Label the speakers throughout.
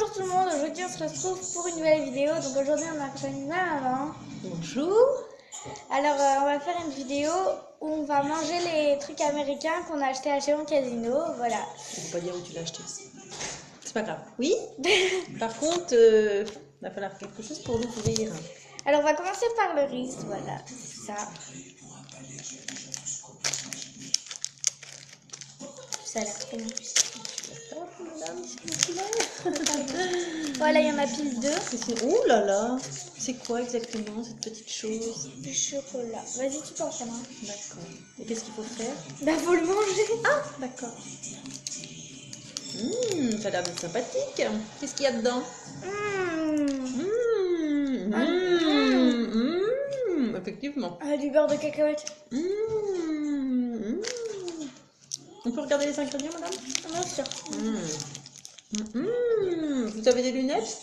Speaker 1: Bonjour tout le monde, aujourd'hui on se retrouve pour une nouvelle vidéo. Donc aujourd'hui on accompagne ma maman.
Speaker 2: Bonjour.
Speaker 1: Alors on va faire une vidéo où on va manger les trucs américains qu'on a achetés à Chéron Casino. Voilà.
Speaker 2: Je ne peux pas dire où tu l'as acheté. C'est pas grave. Oui. Par contre, il va falloir quelque chose pour l'ouvrir.
Speaker 1: Alors on va commencer par le riz. Voilà, c'est ça. Ça a l'air trop bon. Voilà, il y en a pile 2.
Speaker 2: Oh là là. C'est quoi exactement cette petite chose?
Speaker 1: Du chocolat. Vas-y, tu peux en prendre un.
Speaker 2: D'accord. Et qu'est-ce qu'il faut faire?
Speaker 1: Bah faut le manger.
Speaker 2: Ah, d'accord. Ça a l'air d'être sympathique. Qu'est-ce qu'il y a dedans? Effectivement.
Speaker 1: Du beurre de cacahuète.
Speaker 2: On peut regarder les ingrédients, madame?
Speaker 1: Bien sûr.
Speaker 2: Vous avez des lunettes?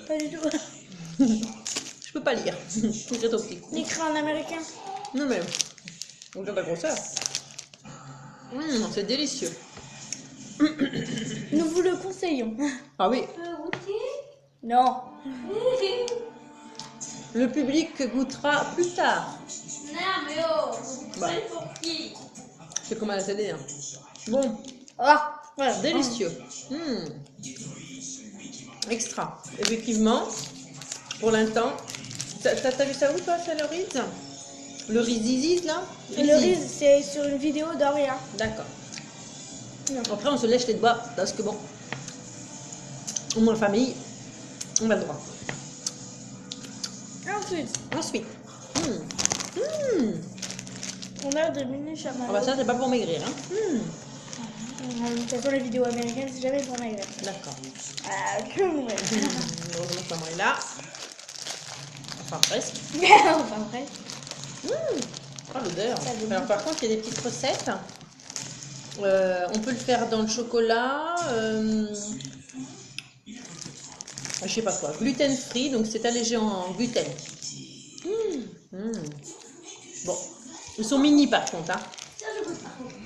Speaker 1: Pas du tout.
Speaker 2: Je peux pas lire. C'est très petit.
Speaker 1: Écrit en américain.
Speaker 2: Non mais, on regarde la grosseur. C'est délicieux.
Speaker 1: Nous vous le conseillons.
Speaker 2: Ah oui.
Speaker 1: Non.
Speaker 2: Le public goûtera plus tard.
Speaker 1: Non mais oh.
Speaker 2: Bah.
Speaker 1: C'est pour qui?
Speaker 2: C'est comme à la télé. Hein. Bon,
Speaker 1: Ah, voilà.
Speaker 2: délicieux. Extra. Effectivement, pour l'instant. T'as vu ça où toi, ça, le riz? Le riz zizi là?
Speaker 1: Le riz, c'est sur une vidéo d'Oria.
Speaker 2: D'accord.
Speaker 1: Non.
Speaker 2: Après, on se lèche les doigts parce que bon, au moins en famille, on a le droit. Ensuite.
Speaker 1: On a des mini chamallows.
Speaker 2: Ah bah ça, c'est pas pour maigrir. Hein.
Speaker 1: De toute façon, les vidéos américaines, c'est jamais pour maigrir.
Speaker 2: D'accord.
Speaker 1: Que ouais.
Speaker 2: Heureusement que maman est là. Enfin, presque.
Speaker 1: Enfin, vrai.
Speaker 2: Ah, l'odeur.
Speaker 1: Ça donne
Speaker 2: Alors, par contre, il y a des petites recettes. On peut le faire dans le chocolat. Je sais pas quoi. Gluten free, donc c'est allégé en gluten. Bon. Ils sont mini par contre. Hein.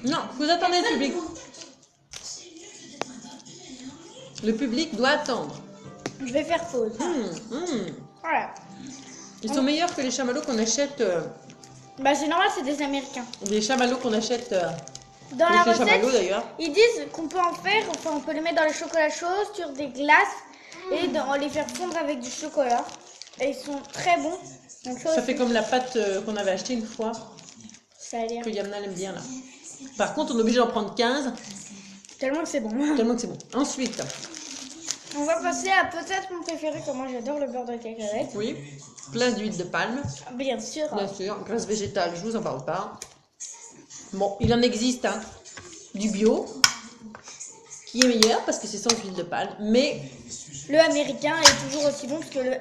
Speaker 2: Non, vous attendez le public. Le public doit attendre.
Speaker 1: Je vais faire pause. Voilà.
Speaker 2: Ils sont meilleurs que les chamallows qu'on achète.
Speaker 1: Bah, c'est normal, c'est des Américains.
Speaker 2: Les chamallows qu'on achète.
Speaker 1: Dans la
Speaker 2: les chamallows
Speaker 1: recette,
Speaker 2: d'ailleurs.
Speaker 1: ils disent qu'on peut en faire, enfin, on peut les mettre dans le chocolat chaud, sur des glaces et les faire fondre avec du chocolat. Et ils sont très bons. Donc,
Speaker 2: Ça fait comme la pâte qu'on avait achetée une fois,
Speaker 1: ça a l'air
Speaker 2: que Yamna aime bien là. Par contre, on est obligé d'en prendre 15,
Speaker 1: tellement que c'est bon.
Speaker 2: tellement que c'est bon. Ensuite,
Speaker 1: On va passer à peut-être mon préféré, comme moi j'adore le beurre de cacahuète.
Speaker 2: oui, plein d'huile de palme,
Speaker 1: Bien sûr.
Speaker 2: bien sûr, graisse végétale, je vous en parle pas. Bon, il en existe hein, du bio, qui est meilleur parce que c'est sans huile de palme, mais
Speaker 1: Le américain est toujours aussi bon parce que le...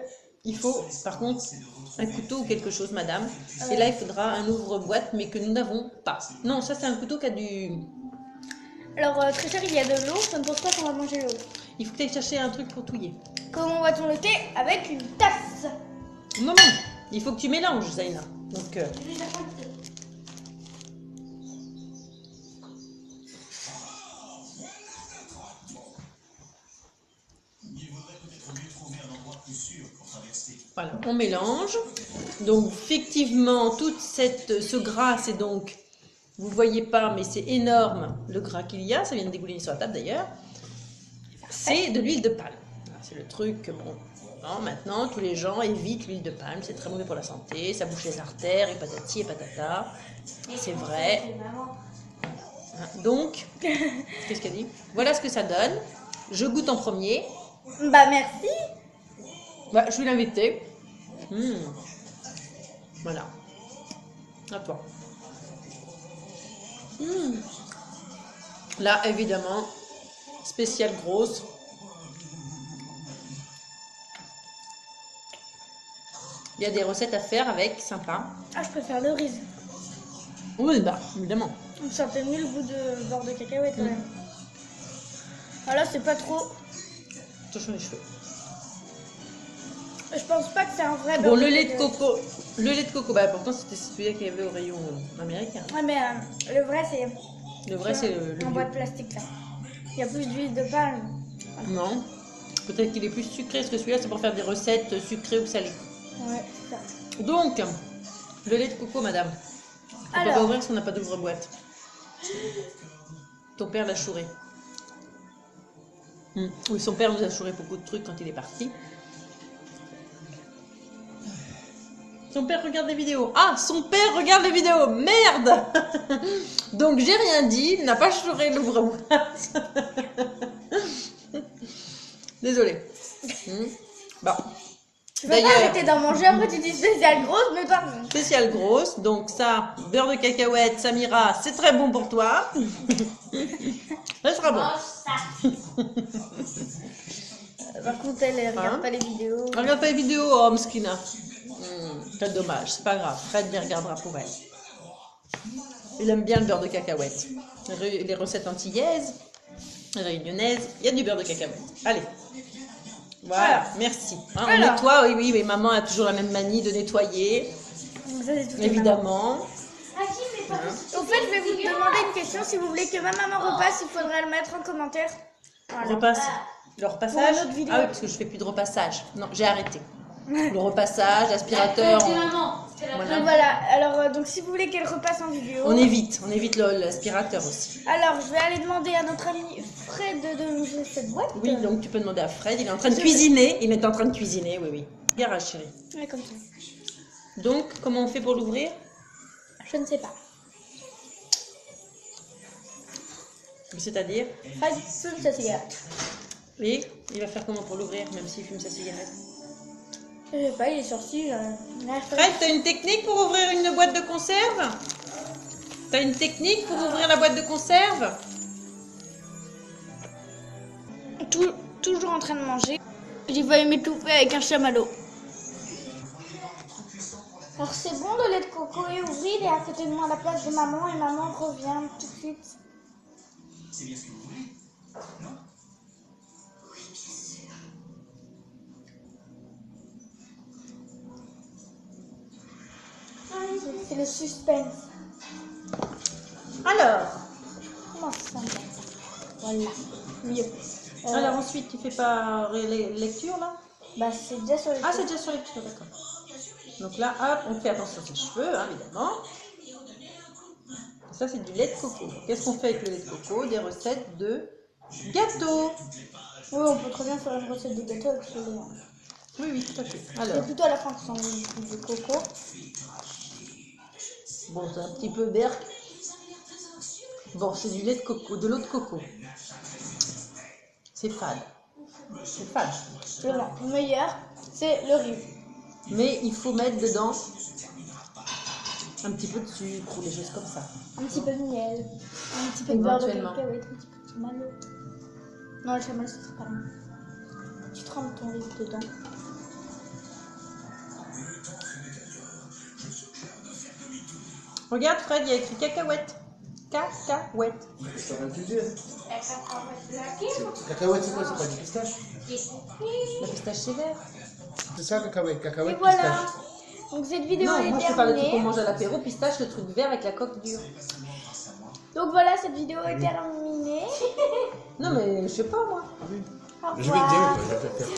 Speaker 2: il faut, par contre, un couteau ou quelque chose, madame. Et là, il faudra un ouvre-boîte, mais que nous n'avons pas. Non, ça, c'est un couteau qui a du...
Speaker 1: Alors, très cher, il y a de l'eau, ça ne pose pas qu'on va manger l'eau.
Speaker 2: Il faut que tu ailles chercher un truc pour touiller.
Speaker 1: Comment va-t-on le thé? Avec une tasse.
Speaker 2: Non, non, il faut que tu mélanges, Zaina. Donc, voilà, on mélange. Donc, effectivement, toute ce gras, c'est donc... Vous voyez pas, mais c'est énorme le gras qu'il y a. Ça vient de dégouler sur la table d'ailleurs. C'est de l'huile de palme. C'est le truc, bon, non, maintenant, tous les gens évitent l'huile de palme. C'est très mauvais pour la santé. Ça bouche les artères, et patati et patata. C'est vrai. Donc, qu'est-ce qu'elle dit? Voilà ce que ça donne. Je goûte en premier.
Speaker 1: Bah, merci.
Speaker 2: Bah, je vais l'inviter. Voilà. À toi. Là, évidemment, spéciale grosse. Il y a des recettes à faire avec, sympa.
Speaker 1: Ah, je préfère le riz.
Speaker 2: Oui, bah, évidemment.
Speaker 1: On sentait mieux le goût de beurre de cacahuète quand même. Ah là, c'est pas trop...
Speaker 2: Attention les cheveux.
Speaker 1: Je pense pas que c'est un vrai beurre
Speaker 2: Bon,
Speaker 1: de
Speaker 2: le lait de
Speaker 1: cacahuète.
Speaker 2: coco. Le lait de coco, bah pourtant c'était celui qu'il y avait au rayon américain.
Speaker 1: Ouais, mais le vrai, c'est...
Speaker 2: Le vrai, c'est le
Speaker 1: en
Speaker 2: bio.
Speaker 1: boîte plastique, là. Il y a plus d'huile de palme.
Speaker 2: Non. Peut-être qu'il est plus sucré, parce que celui-là, c'est pour faire des recettes sucrées ou salées.
Speaker 1: Ouais, c'est ça.
Speaker 2: Donc, le lait de coco, madame. On ne peut pas ouvrir parce qu'on n'a pas d'ouvre-boîte. Ton père l'a chouré. Oui, son père nous a chouré beaucoup de trucs quand il est parti. Son père regarde les vidéos. Ah, son père regarde les vidéos. Merde. Donc, j'ai rien dit. Il n'a pas chouré l'ouvre-boîte. Désolée. Bon.
Speaker 1: Tu vas pas arrêter d'en manger, après tu dis spécial grosse, mais pardon.
Speaker 2: Spécial grosse. Donc ça, beurre de cacahuète, Samira, c'est très bon pour toi. Ça sera bon.
Speaker 1: Par contre, elle regarde pas les vidéos.
Speaker 2: Elle regarde pas les vidéos, oh, Mskina. C'est dommage, c'est pas grave. Fred les regardera pour elle. Il aime bien le beurre de cacahuète. Les recettes antillaises, réunionnaises, il y a du beurre de cacahuète. Allez. Voilà, merci. Hein, on nettoie, oui, mais maman a toujours la même manie de nettoyer.
Speaker 1: Ça,
Speaker 2: évidemment.
Speaker 1: Au fait, je vais vous demander une question. Si vous voulez que ma maman repasse, il faudrait le mettre en commentaire.
Speaker 2: Repasse. Le repassage.
Speaker 1: Pour une autre vidéo.
Speaker 2: Ah oui, parce que je fais plus de repassage. Non, j'ai arrêté. Le repassage, l'aspirateur.
Speaker 1: Voilà. Alors, donc si vous voulez qu'elle repasse en vidéo.
Speaker 2: On évite l'aspirateur aussi.
Speaker 1: Alors, je vais aller demander à notre ami Fred de nous ouvrir cette boîte.
Speaker 2: Oui, donc tu peux demander à Fred. Il est en train de cuisiner. Il est en train de cuisiner, oui. Garage, chérie.
Speaker 1: Ouais, comme ça.
Speaker 2: Donc, comment on fait pour l'ouvrir?
Speaker 1: Je ne sais pas.
Speaker 2: C'est-à-dire?
Speaker 1: Fred fume sa cigarette.
Speaker 2: Et il va faire comment pour l'ouvrir, même s'il fume sa cigarette?
Speaker 1: Je sais pas, il est sorti.
Speaker 2: Fred, t'as une technique pour ouvrir une boîte de conserve? T'as une technique pour ouvrir la boîte de conserve?
Speaker 1: Toujours en train de manger. J'ai failli m'étouffer avec un chamallow. Alors c'est bon, le lait de coco est ouvert, il est à côté de moi à la place de maman et maman revient tout de suite.
Speaker 3: C'est bien ce que vous voulez, non? Oui, bien sûr.
Speaker 1: C'est le suspense.
Speaker 2: Alors,
Speaker 1: Comment ça me va? Voilà, mieux.
Speaker 2: alors ensuite, tu fais pas lecture là?
Speaker 1: Bah c'est déjà sur le
Speaker 2: Ah, c'est déjà sur lecture, d'accord. Donc là, hop, on fait attention à ses cheveux, hein, évidemment. Ça, c'est du lait de coco. Qu'est-ce qu'on fait avec le lait de coco? Des recettes de gâteaux.
Speaker 1: Oui, on peut très bien faire une recette de gâteau avec ce lait.
Speaker 2: Oui, oui, tout à fait.
Speaker 1: C'est
Speaker 2: Alors,
Speaker 1: plutôt à la fin que ça met du coco.
Speaker 2: bon, c'est un petit peu berk. Bon, c'est du lait de coco, de l'eau de coco. C'est fade. C'est fade.
Speaker 1: Le meilleur, c'est le riz.
Speaker 2: Mais il faut mettre dedans un petit peu de sucre ou des choses comme ça.
Speaker 1: Un petit peu de miel, un petit peu de beurre de
Speaker 2: Éventuellement.
Speaker 1: cacahuète, un petit peu de chamallow. Non, le chamallow, ça serait pas bon. Tu trempes ton riz dedans.
Speaker 2: Regarde, Fred, il y a écrit cacahuète. Cacahuète.
Speaker 4: C'est pas utilisé. Cacahuète, c'est quoi? C'est pas du pistache?
Speaker 2: La pistache, c'est vert.
Speaker 4: C'est ça, cacahuète.
Speaker 1: Et
Speaker 4: Cacahuète,
Speaker 1: voilà.
Speaker 4: pistache.
Speaker 1: Donc cette vidéo
Speaker 2: Non,
Speaker 1: est
Speaker 2: moi je te parle de trucs qu'on
Speaker 1: terminée.
Speaker 2: mange à l'apéro, pistache, le truc vert avec la coque dure.
Speaker 1: Donc voilà, cette vidéo est terminée.
Speaker 2: Non, mais je sais pas moi.
Speaker 1: Au
Speaker 4: Je vais te dire,
Speaker 1: revoir.
Speaker 4: je vais te faire.